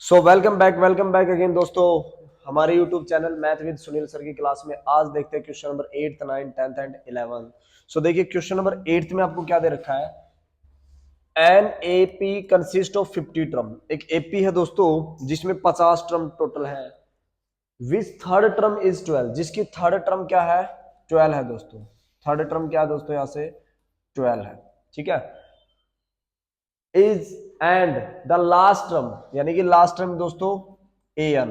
So welcome back again दोस्तों। हमारे YouTube channel math with Sunil sir की क्लास में आज देखते हैं question number 8th 9th 10th and 11th। सो देखिए क्वेश्चन नंबर 8th में आपको क्या दे रखा है। An AP consist of 50 term. एक एपी है दोस्तों जिसमें 50 टर्म टोटल है। विच थर्ड टर्म इज 12, जिसकी थर्ड टर्म क्या है 12 है दोस्तों। थर्ड टर्म क्या है दोस्तों, यहां से 12 है। ठीक है। Is and the last term, यानी कि लास्ट टर्म दोस्तों ए एन।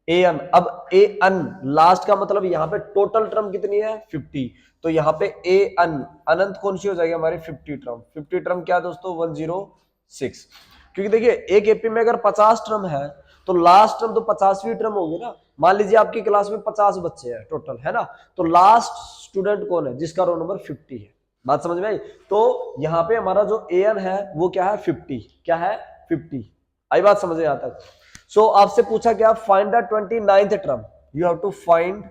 ए एन, अब ए एन लास्ट का मतलब यहां पे टोटल टर्म कितनी है 50। तो यहां पे ए एन अनंत कौन सी हो जाएगी हमारी 50 टर्म। 50 टर्म क्या है दोस्तों 106। क्योंकि देखिए एक एपी में अगर 50 टर्म है तो लास्ट टर्म तो 50वीं टर्म होगी ना। मान लीजिए आपकी क्लास में 50 बच्चे हैं टोटल, है ना। तो लास्ट स्टूडेंट कौन है जिसका रोल नंबर 50 है। बात समझ में आई। तो यहां पे हमारा जो एन है वो क्या है 50। क्या है 50। आई बात समझ में यहां तक। सो आपसे पूछा क्या, find the 29th term. You have to find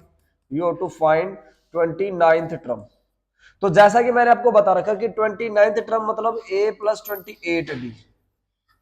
29th term. तो जैसा कि मैंने आपको बता रखा कि 29th टर्म मतलब a plus 28d।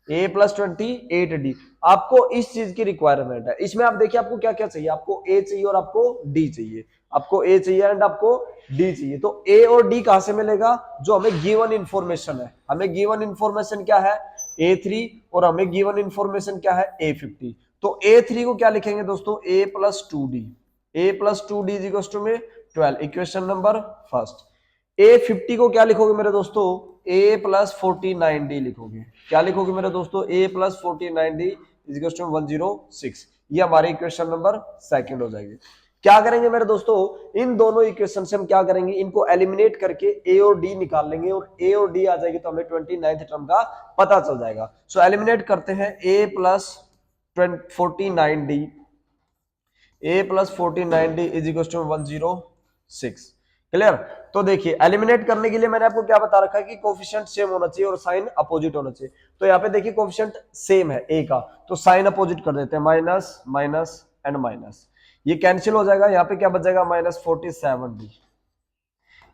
A plus 28d आपको इस चीज की रिक्वायरमेंट है। इसमें आप देखिए आपको क्या क्या चाहिए, आपको ए चाहिए और आपको डी चाहिए। आपको ए चाहिए एंड आपको डी चाहिए। तो ए और डी कहां से मिलेगा, जो हमें गिवन इंफॉर्मेशन है। हमें गिवन इंफॉर्मेशन क्या है A3 और हमें गिवन इंफॉर्मेशन क्या है A50। तो A3 को क्या लिखेंगे दोस्तों a plus two D. A plus two d is में 12, इक्वेशन नंबर फर्स्ट। A50 को क्या लिखोगे मेरे दोस्तों, a प्लस 49d लिखोगे। क्या लिखोगे मेरे दोस्तों, a plus 49d is to 106। ये हमारे इक्वेशन नंबर सेकंड हो जाएगी। क्या करेंगे मेरे दोस्तों, इन दोनों इक्वेशन से हम क्या करेंगे, इनको एलिमिनेट करके a और d निकाल लेंगे और a और d आ जाएगी तो हमें 29th टर्म का पता चल जाएगा। सो एलिमिनेट करते हैं a plus 49d। a plus 49d is equal to 106। Clear. तो देखिए एलिमिनेट करने के लिए मैंने आपको क्या बता रखा है कि कोफिशिएंट सेम होना चाहिए और साइन अपोजिट होना चाहिए। तो यहाँ पे देखिए कोफिशिएंट सेम है a का, तो साइन अपोजिट कर देते हैं, माइनस माइनस एंड माइनस। ये कैंसिल हो जाएगा। यहाँ पे क्या बच जाएगा -47d।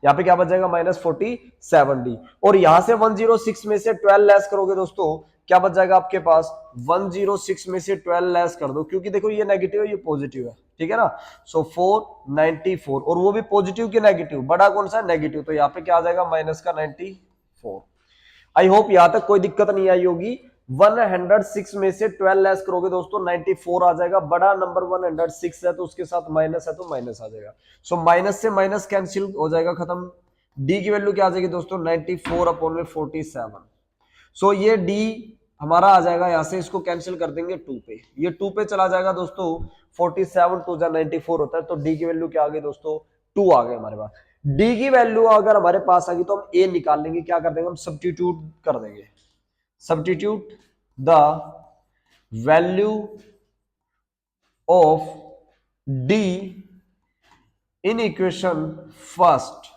यहाँ पे क्या बच जाएगा -47d। और यहां से 106 में से 12 लेस करोगे दोस्तों, क्या बच जाएगा आपके पास 106 में से 12 लेस कर दो, क्योंकि देखो ये नेगेटिव है ये पॉजिटिव है। ठीक है ना। सो 494 और वो भी पॉजिटिव के नेगेटिव, बड़ा कौन सा नेगेटिव, तो यहाँ पे क्या आ जाएगा माइनस का 94। आई होप यहां तक कोई दिक्कत नहीं आई होगी। 106 में से 12 लेस करोगे दोस्तों 94 आ जाएगा। बड़ा नंबर 106 है तो उसके साथ माइनस है तो माइनस आ जाएगा। सो माइनस से माइनस कैंसिल हो जाएगा, खत्म। डी की वैल्यू क्या आ जाएगी दोस्तों 94 अपॉन में 47। सो ये डी हमारा आ जाएगा, यहां से इसको कैंसिल कर देंगे 2 पे, ये 2 पे चला जाएगा दोस्तों। 47 2 जा 94 होता है, तो डी की वैल्यू क्या आ गई दोस्तों 2 आ गए हमारे पास। डी की वैल्यू अगर हमारे पास आ गई तो हम ए निकाल लेंगे। क्या कर देंगे हम, सब्स्टिट्यूट कर देंगे। Substitute the value of d in equation first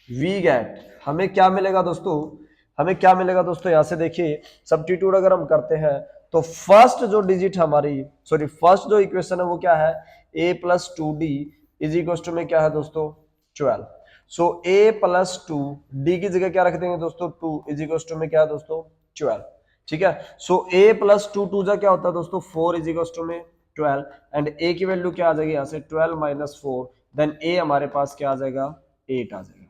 we get, हमें क्या मिलेगा दोस्तों, हमें क्या मिलेगा दोस्तों, यहां से देखिए सब्स्टिट्यूट अगर हम करते हैं तो फर्स्ट जो डिजिट हमारी, सॉरी फर्स्ट जो इक्वेशन है वो क्या है a plus two d is equal to में क्या है दोस्तों 12। So a plus two d की जगह क्या रख देंगे दोस्तों 2 इज इक्वल टू में क्या है दोस्तों 12। ठीक है। सो a प्लस टू टू जा क्या होता है दोस्तों 4 इज इक्वल टू में 12 एंड a की वैल्यू क्या आ जाएगी यहां से 12 माइनस 4, देन a हमारे पास क्या आ जाएगा 8 आ जाएगा।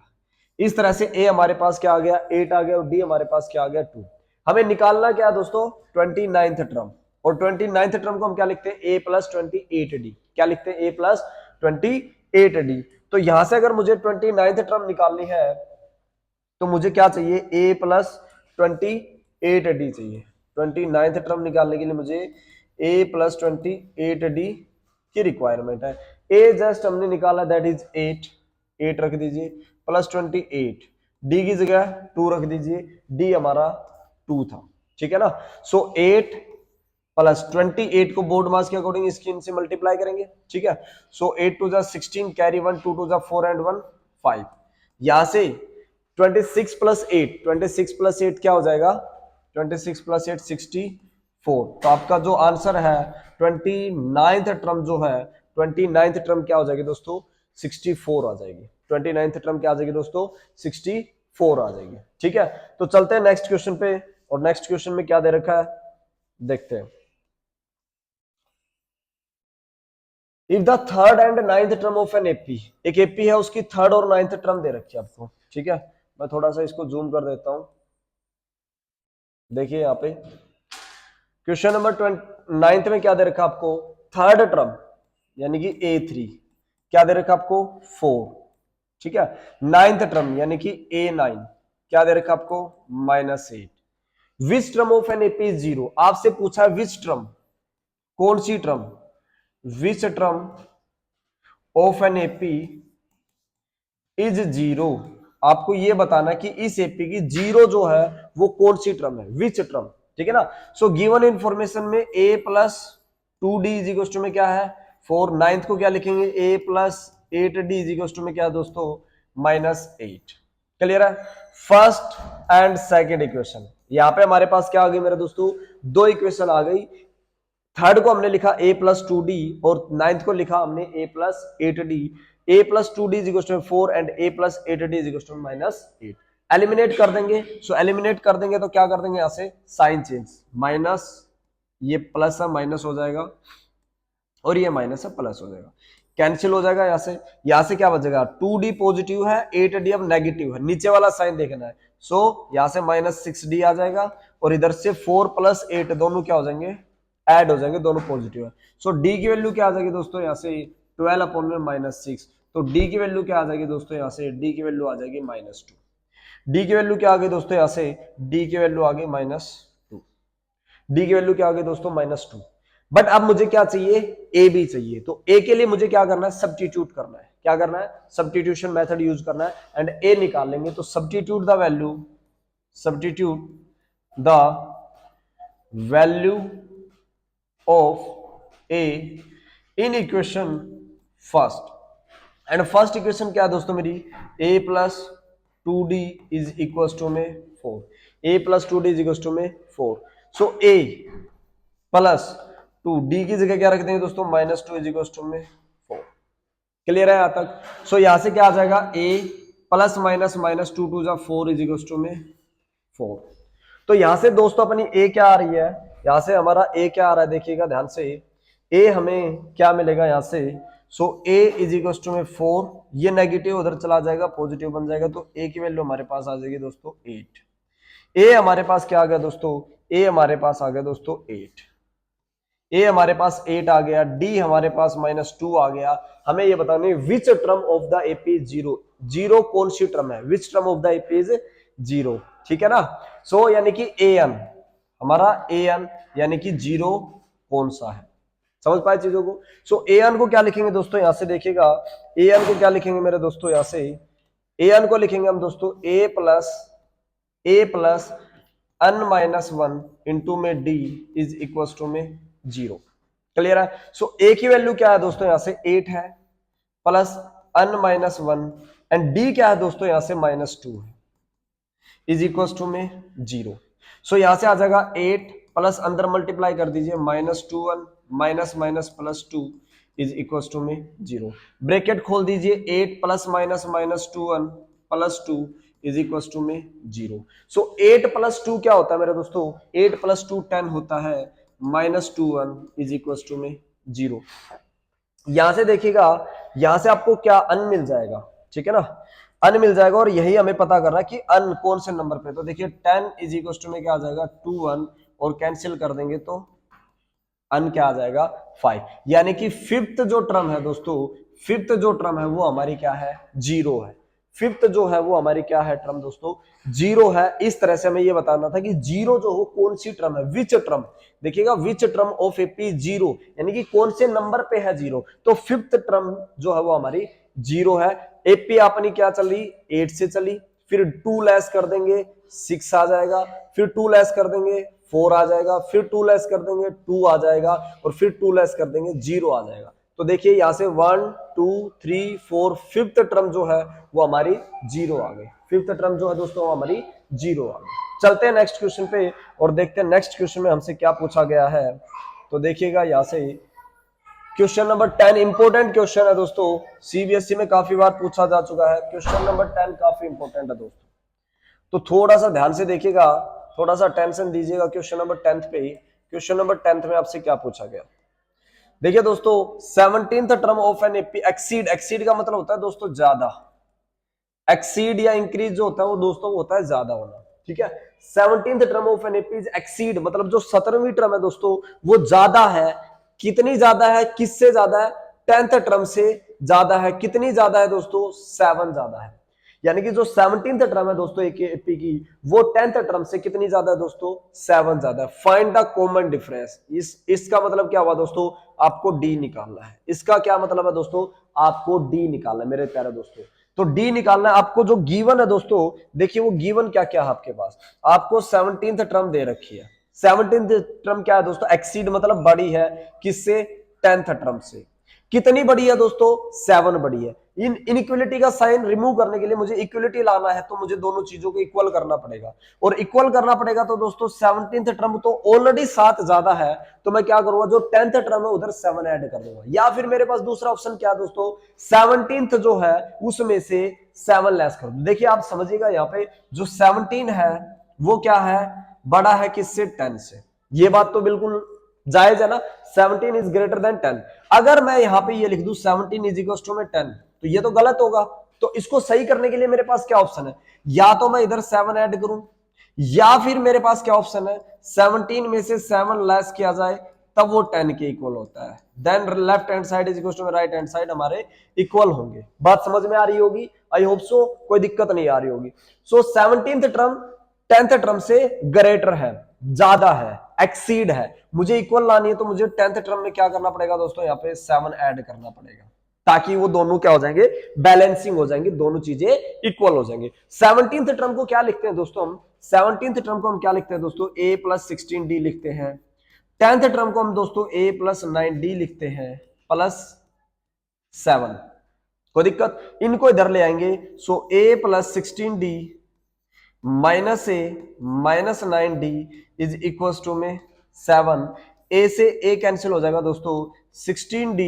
इस तरह से a हमारे पास क्या आ गया 8 आ गया और d हमारे पास क्या आ गया 2। हमें निकालना क्या है दोस्तों 29th टर्म, और 29th टर्म को हम क्या लिखते हैं a प्लस 28d। क्या लिखते हैं a प्लस 28d। तो यहां से अगर मुझे 29th टर्म निकालनी है तो मुझे क्या चाहिए a प्लस 28d चाहिए। 29th टर्म निकालने के लिए मुझे a प्लस 28d की रिक्वायरमेंट है। a जस्ट हमने निकाला दैट इज 8 रख दीजिए प्लस 28, डी की जगह 2 रख दीजिए, डी हमारा 2 था। ठीक है ना। सो 8 प्लस 28 को बोर्ड मास के अकॉर्डिंग स्क्रीन से मल्टीप्लाई करेंगे। ठीक है। सो 8 टू जा 16 कैरी 1 2 टू जा 4 एंड 1 5। यहां से 26 प्लस 8, 26 प्लस 8 क्या हो जाएगा 26 प्लस 8 64। तो आपका जो आंसर है 29th टर्म जो है 29th टर्म क्या हो जाएगी दोस्तों 64 आ जाएगी। 29th टर्म क्या आ जाएगी दोस्तों 64 आ जाएगी। ठीक है। तो चलते हैं नेक्स्ट क्वेश्चन पे, और नेक्स्ट क्वेश्चन में क्या दे रखा है देखते हैं। If the third and ninth term of an AP, एक एपी है उसकी थर्ड और नाइन्थ टर्म दे रखी है आपको, ठीक है। मैं थोड़ा सा इसको जूम कर देता हूं, देखिए यहाँ पे क्वेश्चन नंबर 9 में क्या दे रखा आपको, थर्ड टर्म यानी कि A3 क्या दे रखा आपको 4, ठीक है। नाइन्थ टर्म यानी कि A9 क्या दे रखा आपको -8। Which term of an AP is 0, आपसे पूछा है विच टर्म, कौन सी टर्म, which term of an AP is 0, आपको यह बताना कि इस एपी की 0 जो है वो कौन सी टर्म है, विच टर्म, ठीक है ना। सो गिवन इंफॉर्मेशन में a plus 2d is equal to में क्या है 4, नाइन्थ को क्या लिखेंगे a plus 8d is equal to में क्या है दोस्तों -8। क्लियर है। फर्स्ट एंड सेकेंड इक्वेशन, यहां पे हमारे पास क्या आ गई मेरे दोस्तों, दो इक्वेशन आ गई। थर्ड को हमने लिखा a प्लस 2d और नाइन्थ को लिखा हमने a plus 8d। a plus 2d is equal to 4 and a plus 8d is equal to -8। Eliminate कर देंगे, सो एलिमिनेट कर देंगे तो क्या कर देंगे यहां से साइन चेंज, माइनस ये प्लस है माइनस हो जाएगा और ये माइनस है प्लस हो जाएगा, कैंसिल हो जाएगा। यहां से क्या बचेगा 2d पॉजिटिव है 8d अब नेगेटिव है, नीचे वाला साइन देखना है। सो यहां से -6d आ जाएगा और इधर से 4 प्लस 8 दोनों क्या हो जाएंगे ऐड हो जाएंगे, दोनों पॉजिटिव है। सो डी की वैल्यू क्या आ जाएगी दोस्तों यहाँ से 12 अपॉन में -6, तो डी की वैल्यू क्या आ जाएगी दोस्तों यहाँ से, डी की वैल्यू आ जाएगी -2। डी की वैल्यू क्या आ गई दोस्तों यहाँ से, डी की वैल्यू आ गई -2, डी की वैल्यू क्या आ गई दोस्तों -2। बट अब मुझे क्या चाहिए ए भी चाहिए, तो ए के लिए मुझे क्या करना है सब्स्टिट्यूट करना है, क्या करना है सब्स्टिट्यूशन मेथड यूज करना है एंड ए निकाल लेंगे। तो substitute the value of a in equation first, and first equation क्या है दोस्तों मेरी a plus 2d is equal to में 4, a plus 2d is equal to में 4। सो a प्लस 2d की जगह क्या रख देंगे दोस्तों -2 इज इक्वल टू में 4। क्लियर है यहां तक। सो यहां से क्या आ जाएगा a plus minus -2 2 4 is equal to में 4। तो यहां से दोस्तों अपनी a क्या आ रही है, यहां से हमारा a क्या आ रहा है देखिएगा ध्यान से, a हमें क्या मिलेगा यहां से, सो a इज इक्वल टू में 4, ये नेगेटिव उधर चला जाएगा पॉजिटिव बन जाएगा, तो a की वैल्यू हमारे पास आ जाएगी दोस्तों 8। a हमारे पास क्या आ गया दोस्तों, a हमारे पास आ गया दोस्तों 8, a हमारे पास 8 आ गया, d हमारे पास -2 आ गया। हमें ये बताना है which term of the AP is 0, 0 कौन सी टर्म है, which term of the AP is 0, ठीक है ना। सो यानी कि an हमारा an यानी कि 0 कौन सा है, समझ पाए चीजों को। सो an को क्या लिखेंगे दोस्तों यहां से देखिएगा, an को क्या लिखेंगे मेरे दोस्तों यहां से, an को लिखेंगे हम दोस्तों a प्लस n-1 इंटू में d इज इक्वल टू में 0। क्लियर है। सो a की वैल्यू क्या है दोस्तों यहां से 8 है प्लस n-1 एंड d क्या है दोस्तों यहां से -2 है इज इक्वल टू में 0। सो यहां से आ जाएगा 8 प्लस अंदर मल्टीप्लाई कर दीजिए -2 minus minus +2 is equal to में 0। ब्रैकेट खोल दीजिए 8 plus minus -2 +2 is equal to में 0। सो 8 + 2 क्या होता है मेरे दोस्तों, 8 + 2 10 होता है, -2 इज इक्वल टू में 0। यहां से देखिएगा, यहां से आपको क्या अन मिल जाएगा, ठीक है ना, अन मिल जाएगा और यही हमें पता करना है कि अन कौन से नंबर पे। तो देखिए 10 इज इक्वल टू में क्या आ जाएगा 2 1 और कैंसिल कर देंगे तो अन क्या आ जाएगा 5, यानी कि फिफ्थ जो टर्म है दोस्तों, फिफ्थ जो टर्म है वो हमारी क्या है 0 है। फिफ्थ जो है वो हमारी क्या है टर्म दोस्तों 0 है। इस तरह से हमें ये बताना था कि 0 जो हो कौन सी टर्म है, विच टर्म, देखिएगा विच टर्म ऑफ एपी 0 यानी कि कौन से नंबर पे है 0, तो फिफ्थ टर्म जो है वो हमारी 0 है। एपी अपनी क्या चल रही 8 से चली, फिर 2 लेस कर देंगे 6 आ जाएगा, फिर 2 लेस कर देंगे 4 आ जाएगा, फिर 2 लेस कर देंगे 2 आ जाएगा और फिर 2 लेस कर देंगे 0 आ जाएगा। तो देखिए यहां से 1 2 3 4 फिफ्थ टर्म जो है वो हमारी 0 आ गई, फिफ्थ टर्म जो है दोस्तों हमारी 0 आ गई। चलते हैं नेक्स्ट क्वेश्चन पे और देखते हैं नेक्स्ट क्वेश्चन में हमसे क्या पूछा गया है। तो देखिएगा यहां से क्वेश्चन नंबर 10 इंपोर्टेंट क्वेश्चन है दोस्तों, सीबीएसई में काफी बार पूछा जा चुका है। क्वेश्चन नंबर 10 काफी इंपोर्टेंट है दोस्तों, तो थोड़ा सा ध्यान से देखिएगा, थोड़ा सा टेंशन दीजिएगा क्वेश्चन नंबर 10 पे ही। क्वेश्चन नंबर 10 में आपसे क्या पूछा गया, देखिए दोस्तों 17th term of an AP exceed, exceed का मतलब होता है दोस्तों ज्यादा, एक्सीड या इंक्रीज जो होता है वो दोस्तों होता है ज्यादा होना, ठीक है। 17th term of an AP is exceed, मतलब जो 17वीं टर्म है दोस्तों वो ज्यादा है, कितनी ज्यादा है, किससे ज्यादा है, 10th टर्म से ज्यादा है, कितनी ज्यादा है दोस्तों, 7 ज्यादा है। यानी कि जो 17th टर्म है दोस्तों एक एपी की, वो 10th टर्म से कितनी ज्यादा है दोस्तों, 7 ज्यादा है। फाइंड द कॉमन डिफरेंस, इसका मतलब क्या हुआ दोस्तों, आपको डी निकालना है। इसका क्या मतलब है दोस्तों, आपको डी निकालना है मेरे प्यारे दोस्तों। तो डी निकालना है आपको, जो गिवन है दोस्तों, देखिए वो गिवन क्या क्या है आपके पास, आपको 17th टर्म दे रखी है। 17th टर्म क्या है दोस्तों, एक्सीड मतलब बड़ी है, किससे, 10th टर्म से। कितनी बड़ी है दोस्तों, 7 बड़ी है। इन इनइक्वलिटी का साइन रिमूव करने के लिए मुझे इक्वलिटी लाना है, तो मुझे दोनों चीजों को इक्वल करना पड़ेगा, और इक्वल करना पड़ेगा तो दोस्तों 17th टर्म तो ऑलरेडी 7 ज्यादा है, तो मैं क्या करूंगा, जो 10th टर्म है उधर 7 ऐड कर दूंगा। या फिर मेरे पास दूसरा ऑप्शन क्या है दोस्तों, 17th जो है उसमें से 7 लेस कर दूं। देखिए आप समझिएगा, यहाँ पे जो 17 है वो क्या है, बड़ा है किससे, 10 से। ये बात तो बिल्कुल जायज है ना, 17 इज ग्रेटर देन 10। अगर मैं यहां पे ये लिख दूं 17 इज इक्वल टू में 10, तो ये तो गलत होगा। तो इसको सही करने के लिए मेरे पास क्या ऑप्शन है, या तो मैं इधर 7 ऐड करूं, या फिर मेरे पास क्या ऑप्शन है, 17 में से 7 लेस किया जाए तब वो 10 के इक्वल होता है। Then left hand side is equal to right hand side हमारे इक्वल होंगे। बात समझ में आ रही होगी, आई होप सो, कोई दिक्कत नहीं आ रही होगी। सो 17th टर्म 10th टर्म से ग्रेटर है, ज्यादा है, एक्सीड है, मुझे इक्वल लानी है, तो मुझे 10th टर्म में क्या करना पड़ेगा दोस्तों, यहाँ पे 7 ऐड करना पड़ेगा, ताकि वो दोनों क्या हो जाएंगे, बैलेंसिंग हो जाएंगे, दोनों चीजें इक्वल हो जाएंगे। 17th टर्म को क्या लिखते हैं दोस्तों हम, 17th टर्म को हम क्या लिखते हैं दोस्तों, a प्लस 16d लिखते हैं। 10th टर्म को हम दोस्तों a प्लस 9d लिखते हैं प्लस 7। कोई दिक्कत, इनको इधर ले आएंगे। So a plus 16d minus a minus 9d is equal to में 7। ए से ए कैंसिल हो जाएगा दोस्तों, 16d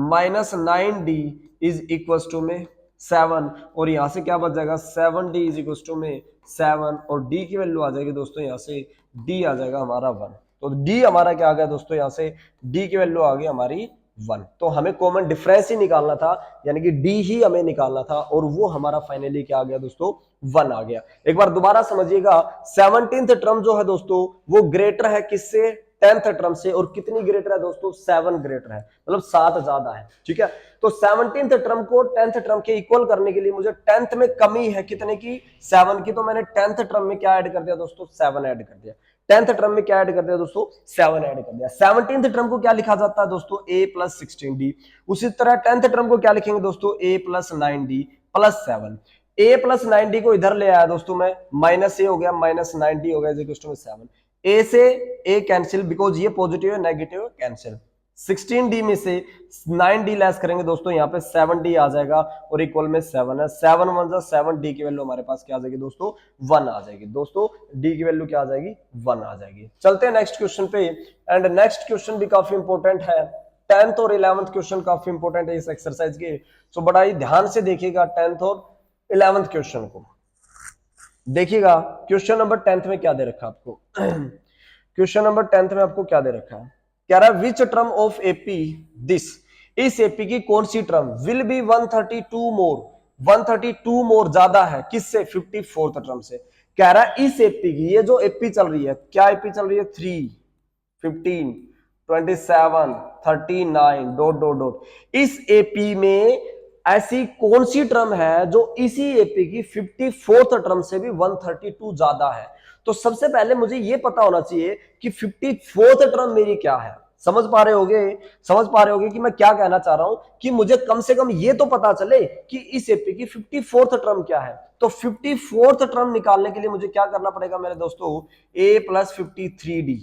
minus 9d is equal to में 7, और यहां से क्या बच जाएगा, 7d इज इक्वल टू में 7, और d की वैल्यू आ जाएगी दोस्तों, यहां से d आ जाएगा हमारा 1। तो d हमारा क्या आ गया दोस्तों, यहां से d की वैल्यू आ गई हमारी 1। तो हमें कॉमन डिफरेंस ही निकालना था, यानी कि d ही हमें निकालना था, और वो हमारा फाइनली क्या आ गया दोस्तों, 1 आ गया। एक बार दोबारा समझिएगा, 17th टर्म जो है दोस्तों वो ग्रेटर है किससे, 10th टर्म से, और कितनी ग्रेटर है दोस्तों, 7 ग्रेटर है, मतलब 7 ज्यादा है, ठीक है। तो 17th टर्म को 10th टर्म के इक्वल करने के लिए मुझे 10th में कमी है कितने की, 7 की, तो मैंने 10th टर्म में क्या ऐड कर दिया दोस्तों, 7 ऐड कर दिया। 10th टर्म में क्या ऐड कर दिया दोस्तों, 7 ऐड कर दिया। 17th टर्म को क्या लिखा जाता है दोस्तों, a प्लस 16d। उसी तरह 10th टर्म को क्या लिखेंगे दोस्तों, a plus 9d plus 7। a plus 9d को इधर ले आया दोस्तों मैं, माइनस ए हो गया, माइनस 9d हो गया इक्वल टू 7। a से a कैंसिल, बिकॉज ये पॉजिटिव है, नेगेटिव है, कैंसिल। 16d में से 9d लेस करेंगे दोस्तों, यहाँ पे 7d आ जाएगा, और इक्वल में 7 है, 7 1 जा 7, d की वैल्यू हमारे पास क्या आ जाएगी दोस्तों, 1 आ जाएगी दोस्तों, d की वैल्यू क्या आ जाएगी, 1 आ जाएगी। चलते हैं नेक्स्ट क्वेश्चन पे, एंड नेक्स्ट क्वेश्चन भी काफी इंपॉर्टेंट है, 10th और 11th क्वेश्चन काफी इंपॉर्टेंट है इस एक्सरसाइज के। सो बड़ा ही ध्यान से देखिएगा 10th और 11th क्वेश्चन को। देखिएगा क्वेश्चन नंबर 10th में क्या दे रखा आपको क्वेश्चन नंबर 10th में आपको क्या दे रखा है, कह रहा है which term of AP this, इस एपी की कौन सी टर्म विल बी 132 मोर, 132 मोर ज्यादा है किससे, 54th टर्म से। कह रहा है इस एपी की, ये जो एपी चल रही है, क्या एपी चल रही है, 3 15 27 39 डॉट डॉट डॉट, इस एपी में ऐसी कौन सी टर्म है जो इसी एपी की 54th टर्म से भी 132 ज्यादा है। तो सबसे पहले मुझे यह पता होना चाहिए कि 54th टर्म मेरी क्या है। समझ पा रहे होगे कि मैं क्या कहना चाह रहा हूं, कि मुझे कम से कम ये तो पता चले कि इस एपी की 54th टर्म क्या है। तो 54th टर्म निकालने के लिए मुझे क्या करना पड़ेगा मेरे दोस्तों, a प्लस 53d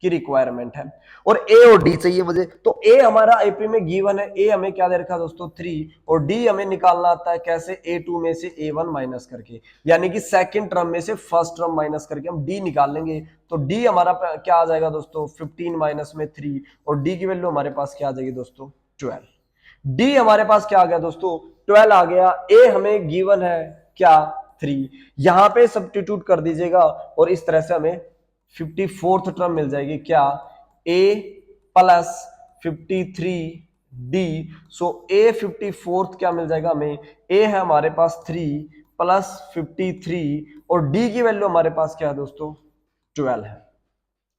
की रिक्वायरमेंट है, और ए और डी चाहिए मुझे। तो ए हमारा एपी में गिवन है, ए हमें क्या दे रखा दोस्तों 3, और डी हमें निकालना आता है कैसे, A2 में से A1 माइनस करके, यानी कि सेकंड टर्म में से फर्स्ट टर्म माइनस करके हम डी निकाल लेंगे। तो डी हमारा क्या आ जाएगा दोस्तों, 15 माइनस में 3, और डी की वैल्यू हमारे पास क्या आ जाएगी दोस्तों, 12। डी हमारे पास क्या आ गया दोस्तों, 12 आ गया। ए हमें गिवन है क्या, 3, यहां पे सब्स्टिट्यूट कर दीजिएगा, और इस तरह से हमें 54th टर्म मिल जाएगी क्या, a plus 53d। So A 54th क्या मिल जाएगा हमें, ए है हमारे पास 3 प्लस 53 और डी की वैल्यू हमारे पास क्या है दोस्तों 12 है।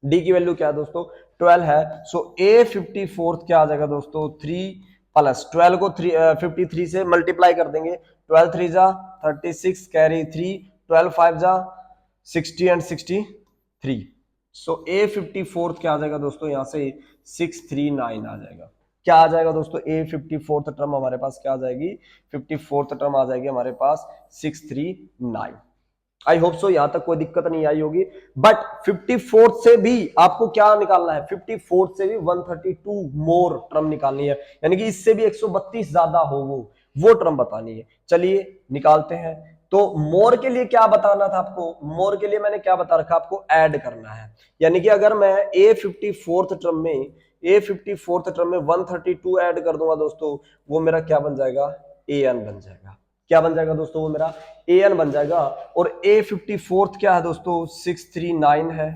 डी की वैल्यू क्या है दोस्तों 12 है। सो ए 54th क्या आ जाएगा दोस्तों 3 प्लस 12 को 53 से मल्टीप्लाई कर देंगे, 12 3 जा 36 कैरी 3, 12 5 जा 60 एंड 63। सो ए 54th क्या आ जाएगा दोस्तों यहाँ से 639 आ जाएगा। क्या आ जाएगा दोस्तों ए 54th टर्म हमारे पास क्या आ जाएगी 54th टर्म आ जाएगी हमारे पास 639। आई होप सो यहां तक कोई दिक्कत नहीं आई होगी। बट 54th से भी आपको क्या निकालना है 54th से भी 132 मोर टर्म निकालनी है, यानी कि इससे भी 132 ज्यादा हो वो टर्म बतानी है। चलिए निकालते हैं। तो मोर के लिए क्या बताना था आपको, मोर के लिए मैंने क्या बता रखा आपको ऐड करना है, यानी कि अगर मैं ए 54th टर्म में 132 ऐड कर दूंगा दोस्तों वो मेरा क्या बन जाएगा ए एन बन जाएगा। क्या बन जाएगा दोस्तों वो मेरा ए एन बन जाएगा। और ए 54th क्या है दोस्तों 639 है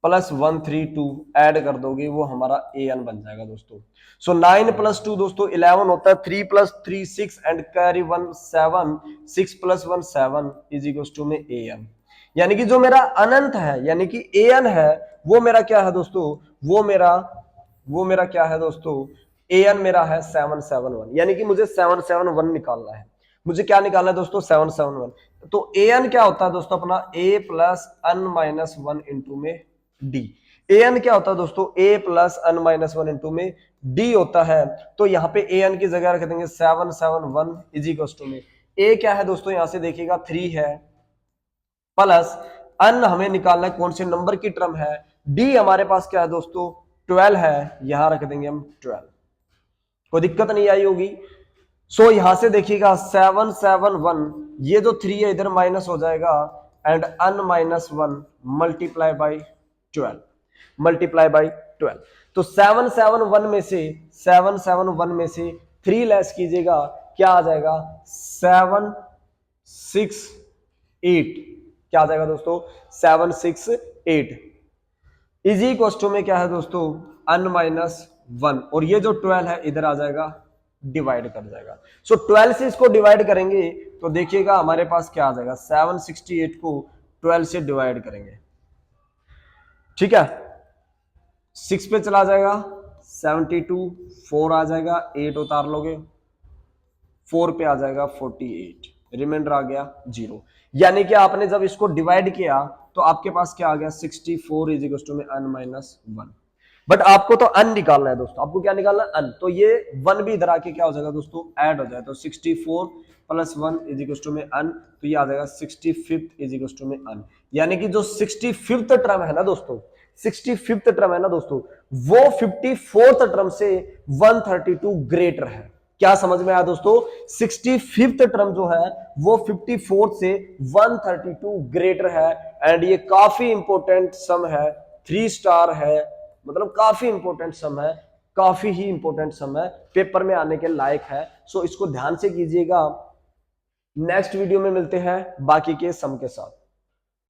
प्लस 132 ऐड कर दोगे वो हमारा ए एन बन जाएगा दोस्तों। सो 9 प्लस 2 दोस्तों 11 होता है, 3 plus 3 6 and carry 1 7, 6 plus 1 7 is equal to में ए एन, यानी कि जो मेरा अनंत है यानी कि ए एन है वो मेरा क्या है दोस्तों वो मेरा क्या है दोस्तों ए एन मेरा है 771, यानी कि मुझे 771 निकालना है। मुझे क्या निकालना है दोस्तों 771। तो ए एन क्या होता है दोस्तों अपना ए प्लस अन माइनस 1 इंटू में डी। ए एन क्या होता है दोस्तों ए प्लस अन माइनस 1 इंटू में डी होता है। तो यहाँ पे ए एन की जगह रख देंगे 771 इज इक्वल टू में ए क्या है दोस्तों यहां से देखिएगा 3 है प्लस अन हमें निकालना है कौन से नंबर की टर्म है, डी हमारे पास क्या है दोस्तों 12 है, यहां रख देंगे हम 12। कोई दिक्कत नहीं आई होगी। सो यहां से देखिएगा 771 ये जो 3 है इधर माइनस हो जाएगा and n minus 1 multiply by 12। तो 771 में से 3 लेस कीजिएगा क्या आ जाएगा 768। क्या आ जाएगा दोस्तों 768 इज इक्वल में क्या है दोस्तों अन माइनस 1 और ये जो 12 है इधर आ जाएगा डिवाइड कर जाएगा। सो 12 से इसको डिवाइड करेंगे तो देखिएगा हमारे पास क्या आ जाएगा 768 को 12 से डिवाइड करेंगे, ठीक है 6 पे चला जाएगा 72, 4 आ जाएगा 8 उतार लोगे 4 पे आ जाएगा 48, रिमाइंडर आ गया 0। यानी कि आपने जब इसको डिवाइड किया तो आपके पास क्या आ गया 64 इज इक्वल टू में अन माइनस 1। बट आपको तो अन निकालना है दोस्तों, आपको क्या निकालना है अन, तो ये 1 भी इधर आके क्या हो जाएगा दोस्तों ऐड हो जाए तो 64 प्लस 1 इज इक्वल टू में अन, तो ये आ जाएगा 65th इज इक्वल टू में अन। यानी कि जो 65th टर्म है ना दोस्तों 65th टर्म है ना दोस्तों वो 54th टर्म से 132 ग्रेटर है। क्या समझ में आया दोस्तों 65th टर्म जो है वो 54th से 132 ग्रेटर है एंड ये काफी इंपॉर्टेंट सम है, 3 स्टार है, मतलब काफी इंपॉर्टेंट सम है, काफी ही इंपॉर्टेंट सम है, पेपर में आने के लायक है। सो इसको ध्यान से कीजिएगा। नेक्स्ट वीडियो में मिलते हैं बाकी के सम के साथ।